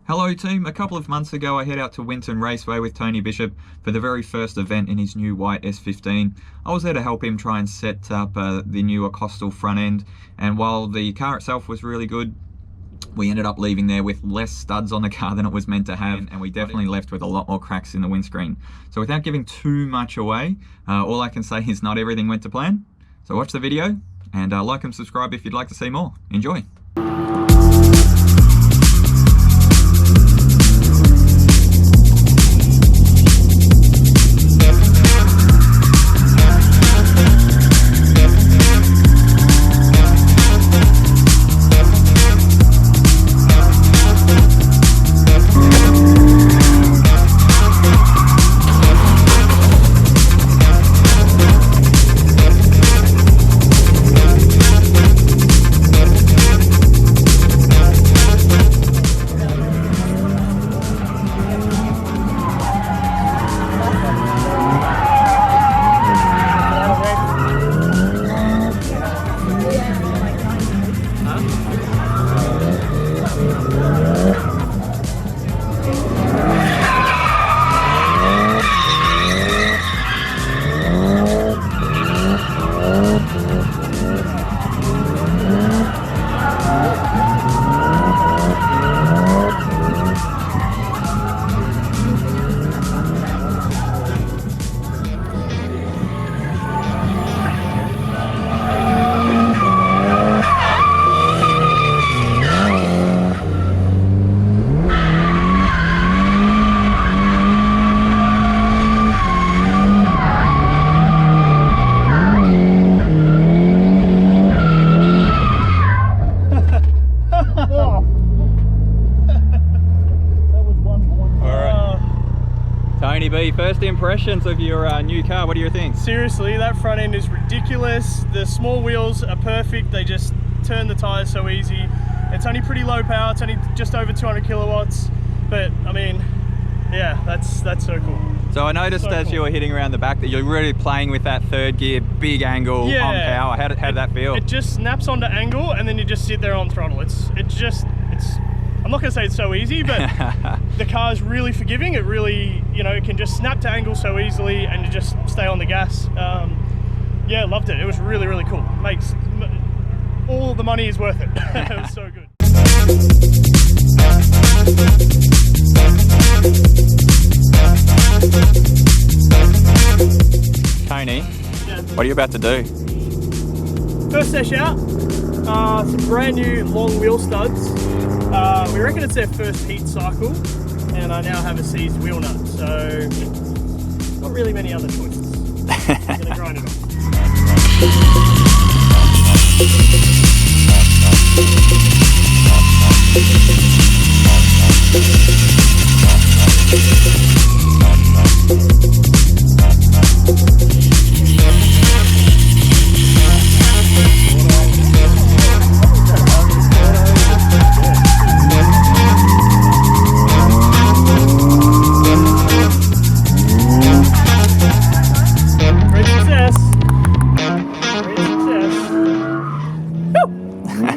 Hello team, a couple of months ago I head out to Winton Raceway with Tony Bishop for the very first event in his new white S15. I was there to help him try and set up the new Acostal front end, and while the car itself was really good, we ended up leaving there with less studs on the car than it was meant to have, and we definitely left with a lot more cracks in the windscreen. So without giving too much away, all I can say is not everything went to plan. So watch the video and like and subscribe if you'd like to see more. Enjoy! Tony B, first impressions of your new car, what do you think? Seriously, that front end is ridiculous. The small wheels are perfect, they just turn the tyres so easy. It's only pretty low power, it's only just over 200 kilowatts, but I mean, yeah, that's so cool. So I noticed as you were hitting around the back that you're really playing with that third gear, big angle on power. How did that feel? It just snaps onto angle and then you just sit there on throttle. I'm not gonna say it's so easy, but the car is really forgiving. It really, it can just snap to angle so easily and you just stay on the gas. Yeah, loved it. It was really, really cool. Makes all the money is worth it. It was so good. Tony, what are you about to do? First sesh out, some brand new long wheel studs. We reckon it's their first heat cycle, and I now have a seized wheel nut, so not really many other choices. I'm gonna grind it off.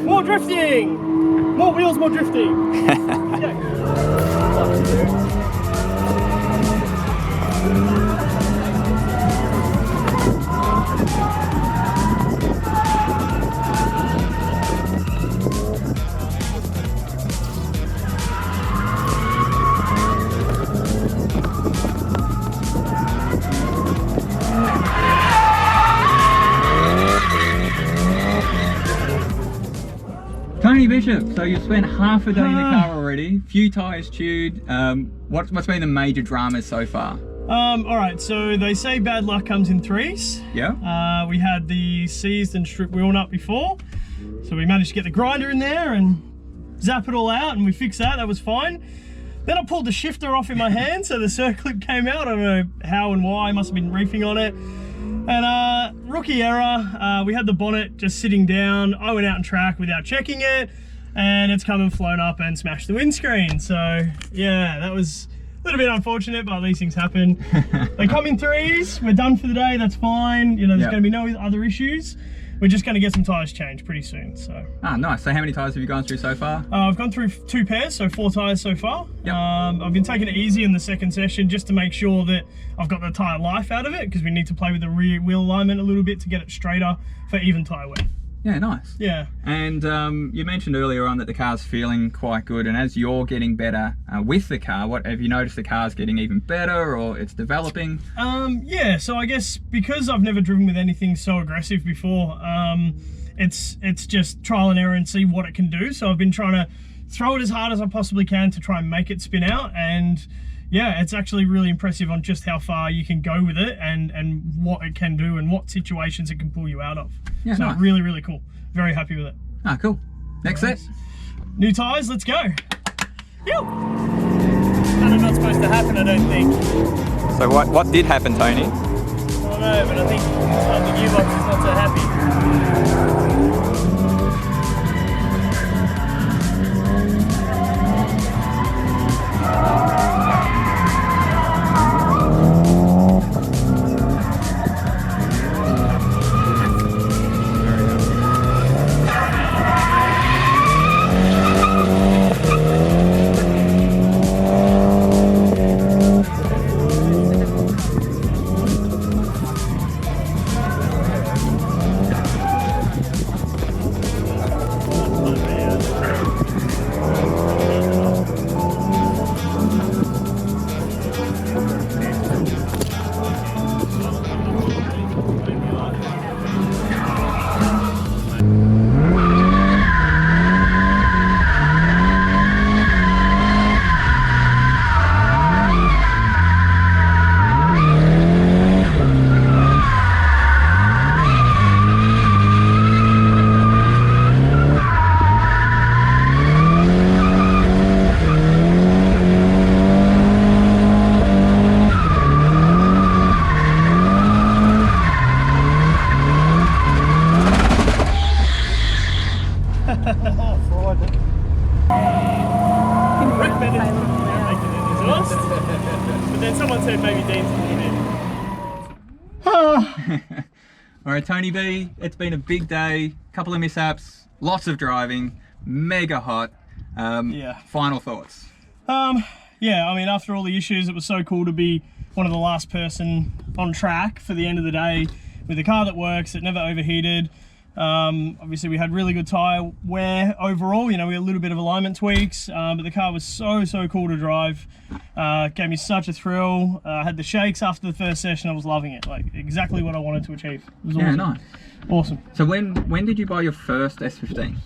More drifting! More wheels, more drifting! Tony Bishop, so you've spent half a day in the car already, few tyres chewed. What's been the major dramas so far? Alright, so they say bad luck comes in threes. Yeah. We had the seized and stripped wheel nut before, so we managed to get the grinder in there and zap it all out, and we fixed that. That was fine. Then I pulled the shifter off in my hand, so the circlip came out. I don't know how and why, must have been reefing on it. And rookie error, we had the bonnet just sitting down. I went out and track without checking it, and it's come and flown up and smashed the windscreen. So yeah, that was a little bit unfortunate, but these things happen. They come in threes. We're done for the day, that's fine. You know, there's going to be no other issues. we're just going to get some tyres changed pretty soon. So. Ah, nice. So how many tyres have you gone through so far? I've gone through 2 pairs, so 4 tyres so far. Yep. I've been taking it easy in the second session just to make sure that I've got the tyre life out of it, because we need to play with the rear wheel alignment a little bit to get it straighter for even tyre wear. Yeah, nice. Yeah. And you mentioned earlier on that the car's feeling quite good, and as you're getting better with the car, what have you noticed the car's getting even better, or it's developing? Yeah, so I guess because I've never driven with anything so aggressive before, it's just trial and error and see what it can do. So I've been trying to throw it as hard as I possibly can to try and make it spin out, and yeah, it's actually really impressive on just how far you can go with it and what it can do and what situations it can pull you out of. Yeah, so nice. Really, really cool. Very happy with it. Ah, cool. Next set. New tyres, let's go. Kind of not supposed to happen, I don't think. So what did happen, Tony? I don't know, but I think the gearbox is not so happy. All right, Tony B, it's been a big day, couple of mishaps, lots of driving, mega hot. Yeah. Final thoughts? Yeah, I mean, after all the issues, it was so cool to be one of the last person on track for the end of the day with a car that works, it never overheated. Obviously we had really good tyre wear overall, you know, we had a little bit of alignment tweaks, but the car was so cool to drive. Gave me such a thrill. I had the shakes after the first session. I was loving it, like exactly what I wanted to achieve. It was awesome. Yeah, nice. Awesome. So when did you buy your first S15?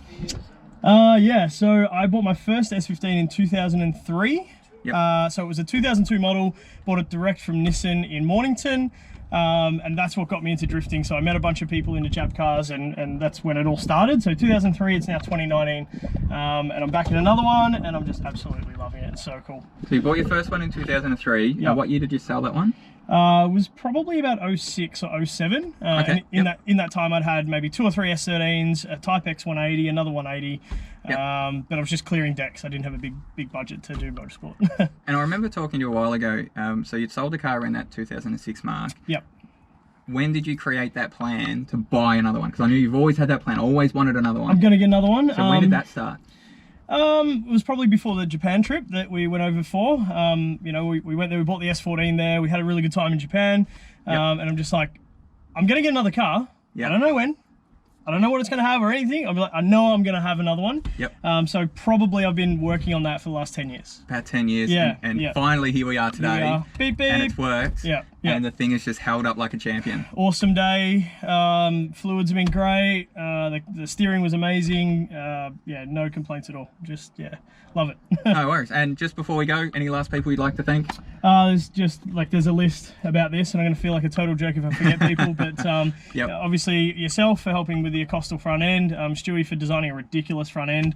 Yeah, so I bought my first S15 in 2003. Yep. So it was a 2002 model, bought it direct from Nissan in Mornington. And that's what got me into drifting. So I met a bunch of people into Jap cars, and that's when it all started. So 2003, it's now 2019, and I'm back in another one, and I'm just absolutely loving it. It's so cool. So you bought your first one in 2003. Yep. What year did you sell that one? It was probably about 06 or 07. Okay. And in that time, I'd had maybe 2 or 3 S13s, a Type X 180, another 180. Yep. But I was just clearing decks. I didn't have a big budget to do motorsport. And I remember talking to you a while ago. So you'd sold a car around that 2006 mark. Yep. When did you create that plan to buy another one? Because I knew you've always had that plan, always wanted another one. I'm going to get another one. So when did that start? It was probably before the Japan trip that we went over for. You know, we went there, we bought the S14 there, we had a really good time in Japan. Yep. And I'm just like, I'm going to get another car. Yep. I don't know when. I don't know what it's going to have or anything. I'll be like, I know I'm going to have another one. Yep. So probably I've been working on that for the last 10 years. About 10 years. Yeah, And yeah. finally here we are today. Here we are. Beep, beep. And it's worked. Yeah, yeah. And the thing has just held up like a champion. Awesome day. Fluids have been great. The steering was amazing. Yeah, no complaints at all. Just, yeah, love it. No worries. And just before we go, any last people you'd like to thank? There's a list about this, and I'm going to feel like a total jerk if I forget people. But Yep. obviously yourself for helping with the Acostal front end, Stewie for designing a ridiculous front end,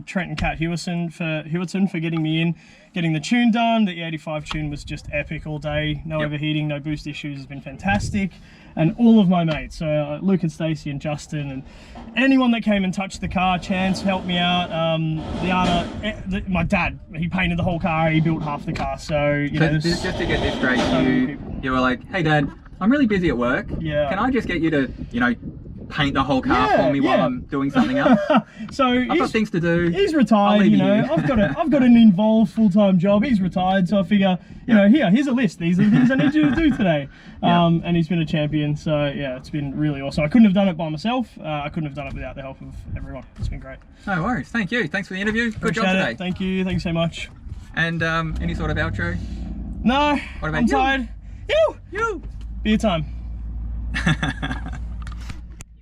Trent and Kat Hewitson for getting me in, getting the tune done. The E85 tune was just epic all day. No Yep. overheating, no boost issues. Has been fantastic. And all of my mates, so Luke and Stacey and Justin, and anyone that came and touched the car. Chance helped me out. My dad, he painted the whole car. He built half the car. So you know, Just to get this straight, so many people. you were like, hey Dad, I'm really busy at work. Yeah. Can I just get you to, paint the whole car for me while I'm doing something else. So I've got things to do. He's retired, you know. I've got an involved full-time job. He's retired, so I figure, you know, here's a list. These are the things I need you to do today. And he's been a champion, so yeah, it's been really awesome. I couldn't have done it by myself. I couldn't have done it without the help of everyone. It's been great. No worries. Thank you. Thanks for the interview. Good job Appreciate today. it. Thank you. Thank you so much. And any sort of outro? No. What about I'm tired. You. You. Beer time.